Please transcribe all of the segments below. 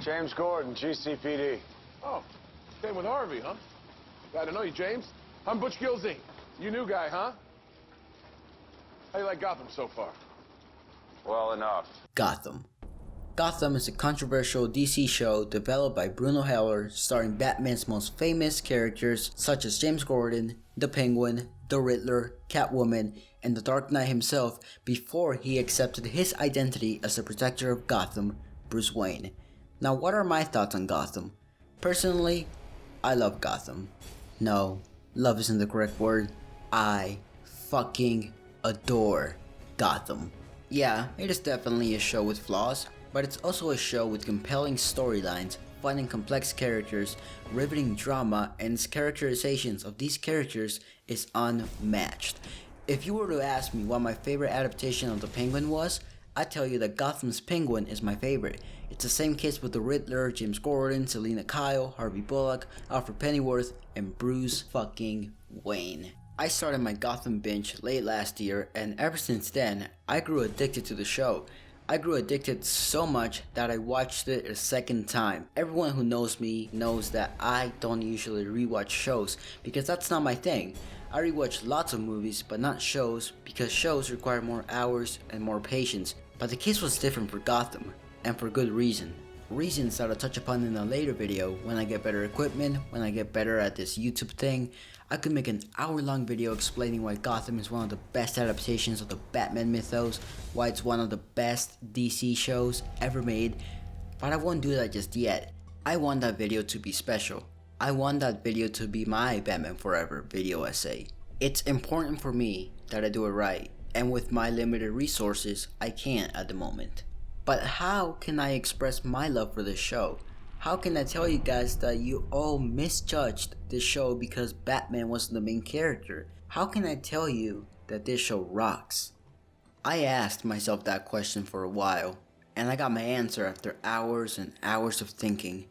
James Gordon, GCPD. Oh, came with Harvey, huh? Glad to know you, James. I'm Butch Gilsey. You new guy, huh? How you like Gotham so far? Well enough. Gotham. Gotham is a controversial DC show developed by Bruno Heller, starring Batman's most famous characters such as James Gordon, the Penguin, the Riddler, Catwoman, and the Dark Knight himself before he accepted his identity as the protector of Gotham, Bruce Wayne. Now, what are my thoughts on Gotham? Personally, I love Gotham. No, love isn't the correct word. I fucking adore Gotham. Yeah, it is definitely a show with flaws, but it's also a show with compelling storylines, fun and complex characters, riveting drama, and its characterizations of these characters is unmatched. If you were to ask me what my favorite adaptation of the Penguin was, I'd tell you that Gotham's Penguin is my favorite. It's the same case with the Riddler, James Gordon, Selina Kyle, Harvey Bullock, Alfred Pennyworth, and Bruce fucking Wayne. I started my Gotham binge late last year, and ever since then, I grew addicted to the show. I grew addicted so much that I watched it a second time. Everyone who knows me knows that I don't usually rewatch shows because that's not my thing. I rewatch lots of movies but not shows because shows require more hours and more patience. But the case was different for Gotham, and for good reason. Reasons that I'll touch upon in a later video when I get better equipment, when I get better at this YouTube thing. I could make an hour-long video explaining why Gotham is one of the best adaptations of the Batman mythos, why it's one of the best DC shows ever made, but I won't do that just yet. I want that video to be special. I want that video to be my Batman Forever video essay. It's important for me that I do it right, and with my limited resources, I can't at the moment. But how can I express my love for this show? How can I tell you guys that you all misjudged this show because Batman wasn't the main character? How can I tell you that this show rocks? I asked myself that question for a while, and I got my answer after hours and hours of thinking.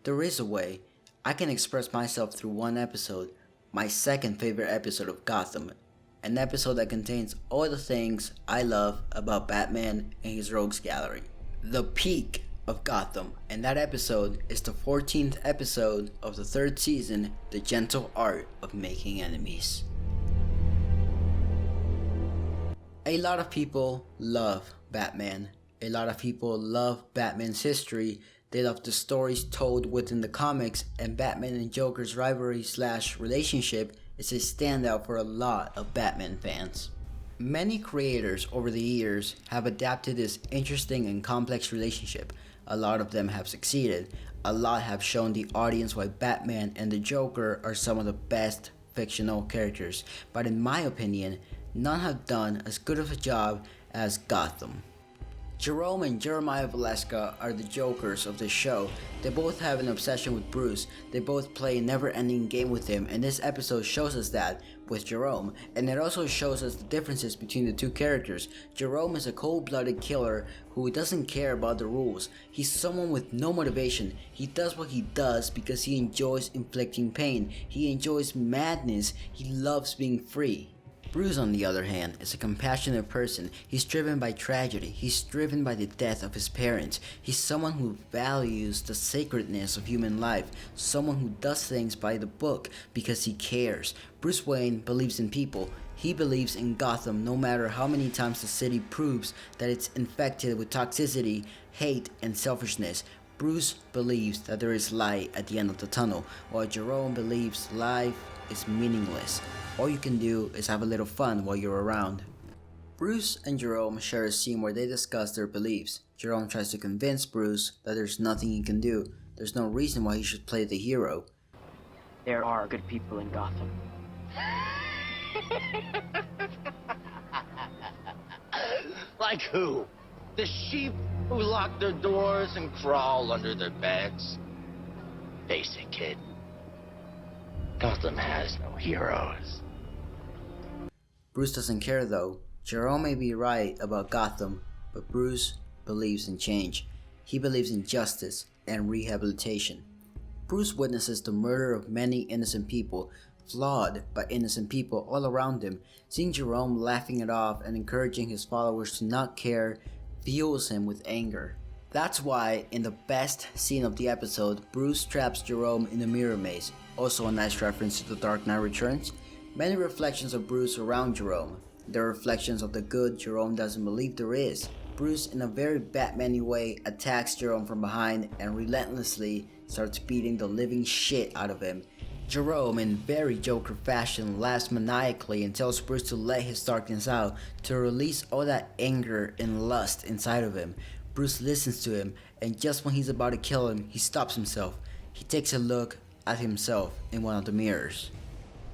There is a way. I can express myself through one episode, my second favorite episode of Gotham, an episode that contains all the things I love about Batman and his rogues gallery. The Peak of Gotham, and that episode is the 14th episode of the 3rd season, The Gentle Art of Making Enemies. A lot of people love Batman. A lot of people love Batman's history. They love the stories told within the comics, and Batman and Joker's rivalry / relationship is a standout for a lot of Batman fans. Many creators over the years have adapted this interesting and complex relationship. A lot of them have succeeded. A lot have shown the audience why Batman and the Joker are some of the best fictional characters. But in my opinion, none have done as good of a job as Gotham. Jerome and Jeremiah Valeska are the Jokers of this show. They both have an obsession with Bruce. They both play a never-ending game with him, and this episode shows us that with Jerome, and it also shows us the differences between the two characters. Jerome is a cold-blooded killer who doesn't care about the rules. He's someone with no motivation. He does what he does because he enjoys inflicting pain. He enjoys madness. He loves being free. Bruce, on the other hand, is a compassionate person. He's driven by tragedy. He's driven by the death of his parents. He's someone who values the sacredness of human life. Someone who does things by the book because he cares. Bruce Wayne believes in people. He believes in Gotham no matter how many times the city proves that it's infected with toxicity, hate, and selfishness. Bruce believes that there is light at the end of the tunnel, while Jerome believes life is meaningless. All you can do is have a little fun while you're around. Bruce and Jerome share a scene where they discuss their beliefs. Jerome tries to convince Bruce that there's nothing he can do. There's no reason why he should play the hero. There are good people in Gotham. Like who? The sheep who lock their doors and crawl under their beds? Face it, kid. Gotham has no heroes. Bruce doesn't care though. Jerome may be right about Gotham, but Bruce believes in change. He believes in justice and rehabilitation. Bruce witnesses the murder of many innocent people, flawed but innocent people all around him. Seeing Jerome laughing it off and encouraging his followers to not care fuels him with anger. That's why in the best scene of the episode, Bruce traps Jerome in a mirror maze, also a nice reference to The Dark Knight Returns. Many reflections of Bruce surround Jerome. There are reflections of the good Jerome doesn't believe there is. Bruce, in a very Batman-y way, attacks Jerome from behind and relentlessly starts beating the living shit out of him. Jerome, in very Joker fashion, laughs maniacally and tells Bruce to let his darkness out, to release all that anger and lust inside of him. Bruce listens to him, and just when he's about to kill him, he stops himself. He takes a look at himself in one of the mirrors.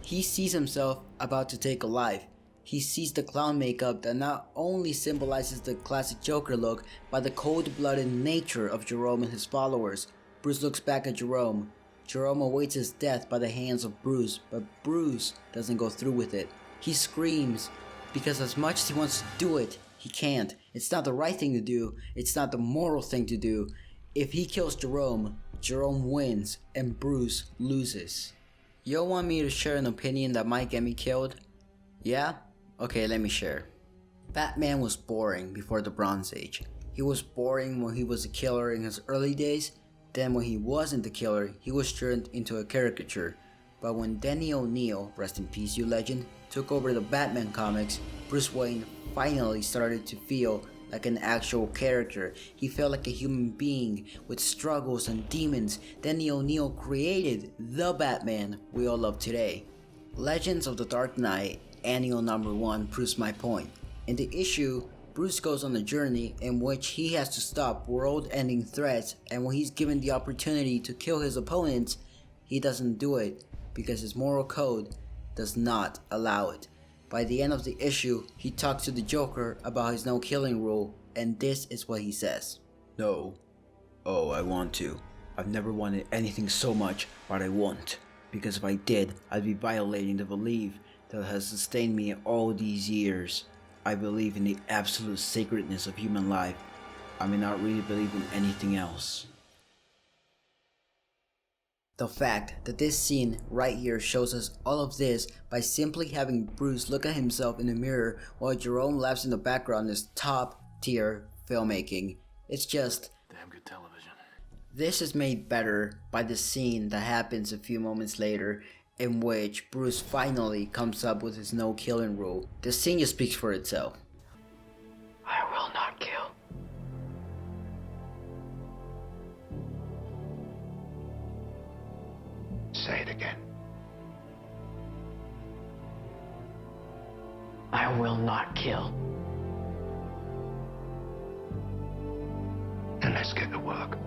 He sees himself about to take a life. He sees the clown makeup that not only symbolizes the classic Joker look, but the cold-blooded nature of Jerome and his followers. Bruce looks back at Jerome. Jerome awaits his death by the hands of Bruce, but Bruce doesn't go through with it. He screams, because as much as he wants to do it, he can't. It's not the right thing to do. It's not the moral thing to do. If he kills Jerome, Jerome wins and Bruce loses. You want me to share an opinion that might get me killed? Yeah? Okay, let me share. Batman was boring before the Bronze Age. He was boring when he was a killer in his early days. Then when he wasn't the killer, he was turned into a caricature. But when Denny O'Neil, rest in peace you legend, took over the Batman comics, Bruce Wayne finally started to feel like an actual character. He felt like a human being with struggles and demons. Denny O'Neil created the Batman we all love today. Legends of the Dark Knight, Annual number 1 proves my point. In the issue, Bruce goes on a journey in which he has to stop world-ending threats, and when he's given the opportunity to kill his opponents, he doesn't do it because his moral code does not allow it. By the end of the issue, he talks to the Joker about his no-killing rule, and this is what he says. No. Oh, I want to. I've never wanted anything so much, but I won't. Because if I did, I'd be violating the belief that has sustained me all these years. I believe in the absolute sacredness of human life. I may not really believe in anything else. The fact that this scene right here shows us all of this by simply having Bruce look at himself in the mirror while Jerome laughs in the background is top tier filmmaking. It's just Damn good television. This is made better by the scene that happens a few moments later, in which Bruce finally comes up with his no-killing rule. The scene just speaks for itself. I will not kill. Say it again. I will not kill. And let's get to work.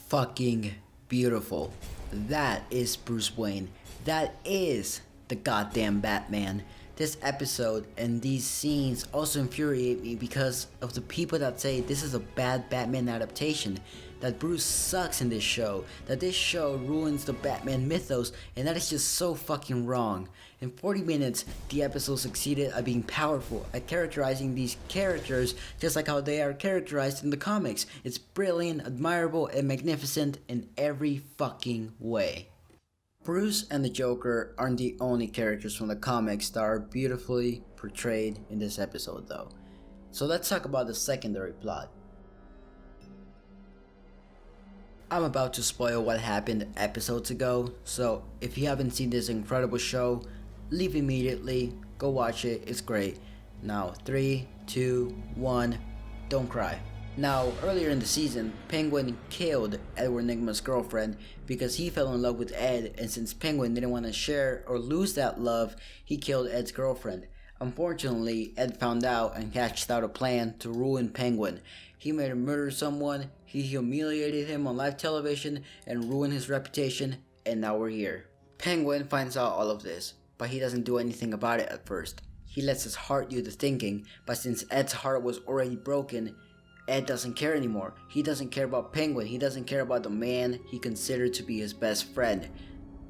Fucking beautiful. That is Bruce Wayne. That is the goddamn Batman. This episode and these scenes also infuriate me because of the people that say this is a bad Batman adaptation, that Bruce sucks in this show, that this show ruins the Batman mythos, and that is just so fucking wrong. In 40 minutes, the episode succeeded at being powerful, at characterizing these characters just like how they are characterized in the comics. It's brilliant, admirable, and magnificent in every fucking way. Bruce and the Joker aren't the only characters from the comics that are beautifully portrayed in this episode though. So let's talk about the secondary plot. I'm about to spoil what happened episodes ago, so if you haven't seen this incredible show, leave immediately, go watch it, it's great. Now 3, 2, 1, don't cry. Now, earlier in the season, Penguin killed Edward Nygma's girlfriend because he fell in love with Ed, and since Penguin didn't want to share or lose that love, he killed Ed's girlfriend. Unfortunately, Ed found out and hatched out a plan to ruin Penguin. He made him murder someone, he humiliated him on live television, and ruined his reputation, and now we're here. Penguin finds out all of this, but he doesn't do anything about it at first. He lets his heart do the thinking, but since Ed's heart was already broken, Ed doesn't care anymore. He doesn't care about Penguin. He doesn't care about the man he considered to be his best friend.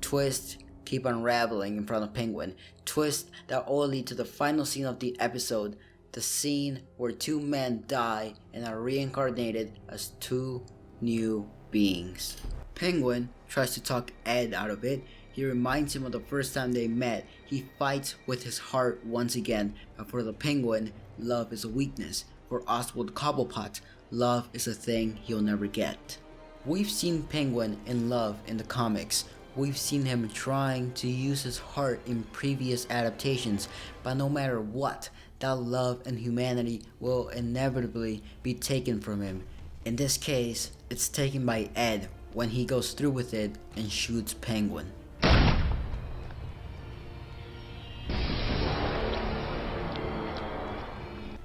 Twists keep unraveling in front of Penguin. Twists that all lead to the final scene of the episode, the scene where two men die and are reincarnated as two new beings. Penguin tries to talk Ed out of it. He reminds him of the first time they met. He fights with his heart once again, but for the Penguin, love is a weakness. For Oswald Cobblepot, love is a thing he'll never get. We've seen Penguin in love in the comics. We've seen him trying to use his heart in previous adaptations, but no matter what, that love and humanity will inevitably be taken from him. In this case, it's taken by Ed when he goes through with it and shoots Penguin.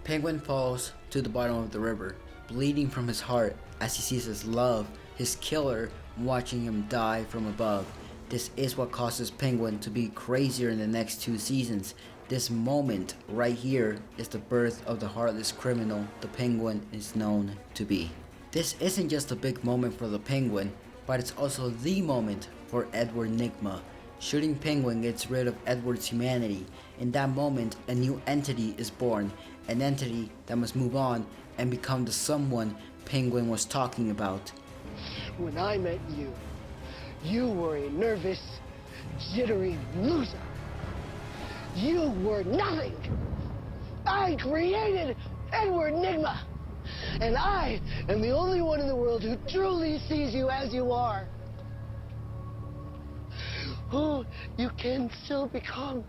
Penguin falls to the bottom of the river, bleeding from his heart as he sees his love, his killer, watching him die from above. This is what causes Penguin to be crazier in the next 2 seasons. This moment right here is the birth of the heartless criminal the Penguin is known to be. This isn't just a big moment for the Penguin, but it's also the moment for Edward Nygma. Shooting Penguin gets rid of Edward's humanity. In that moment, a new entity is born, an entity that must move on and become the someone Penguin was talking about. When I met you, you were a nervous, jittery loser. You were nothing. I created Edward Nygma, and I am the only one in the world who truly sees you as you are. Who you can still become.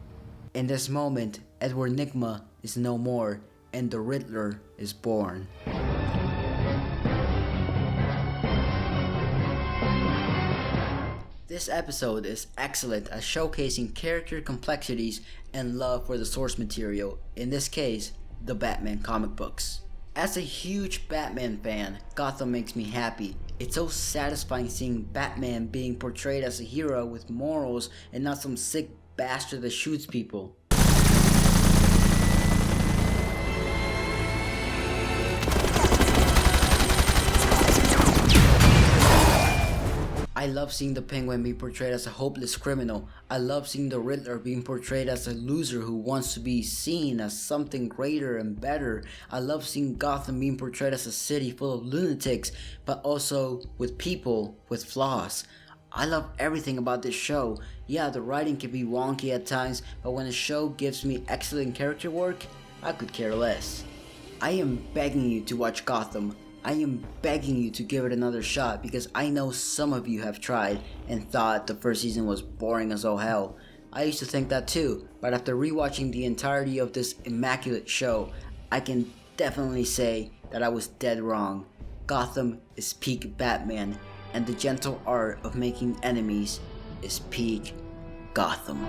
In this moment, Edward Nygma is no more, and the Riddler is born. This episode is excellent at showcasing character complexities and love for the source material, in this case, the Batman comic books. As a huge Batman fan, Gotham makes me happy. It's so satisfying seeing Batman being portrayed as a hero with morals and not some sick bastard that shoots people. I love seeing the Penguin being portrayed as a hopeless criminal. I love seeing the Riddler being portrayed as a loser who wants to be seen as something greater and better. I love seeing Gotham being portrayed as a city full of lunatics, but also with people with flaws. I love everything about this show. Yeah, the writing can be wonky at times, but when a show gives me excellent character work, I could care less. I am begging you to watch Gotham. I am begging you to give it another shot because I know some of you have tried and thought the first season was boring as all hell. I used to think that too, but after rewatching the entirety of this immaculate show, I can definitely say that I was dead wrong. Gotham is peak Batman, and the gentle art of making enemies is peak Gotham.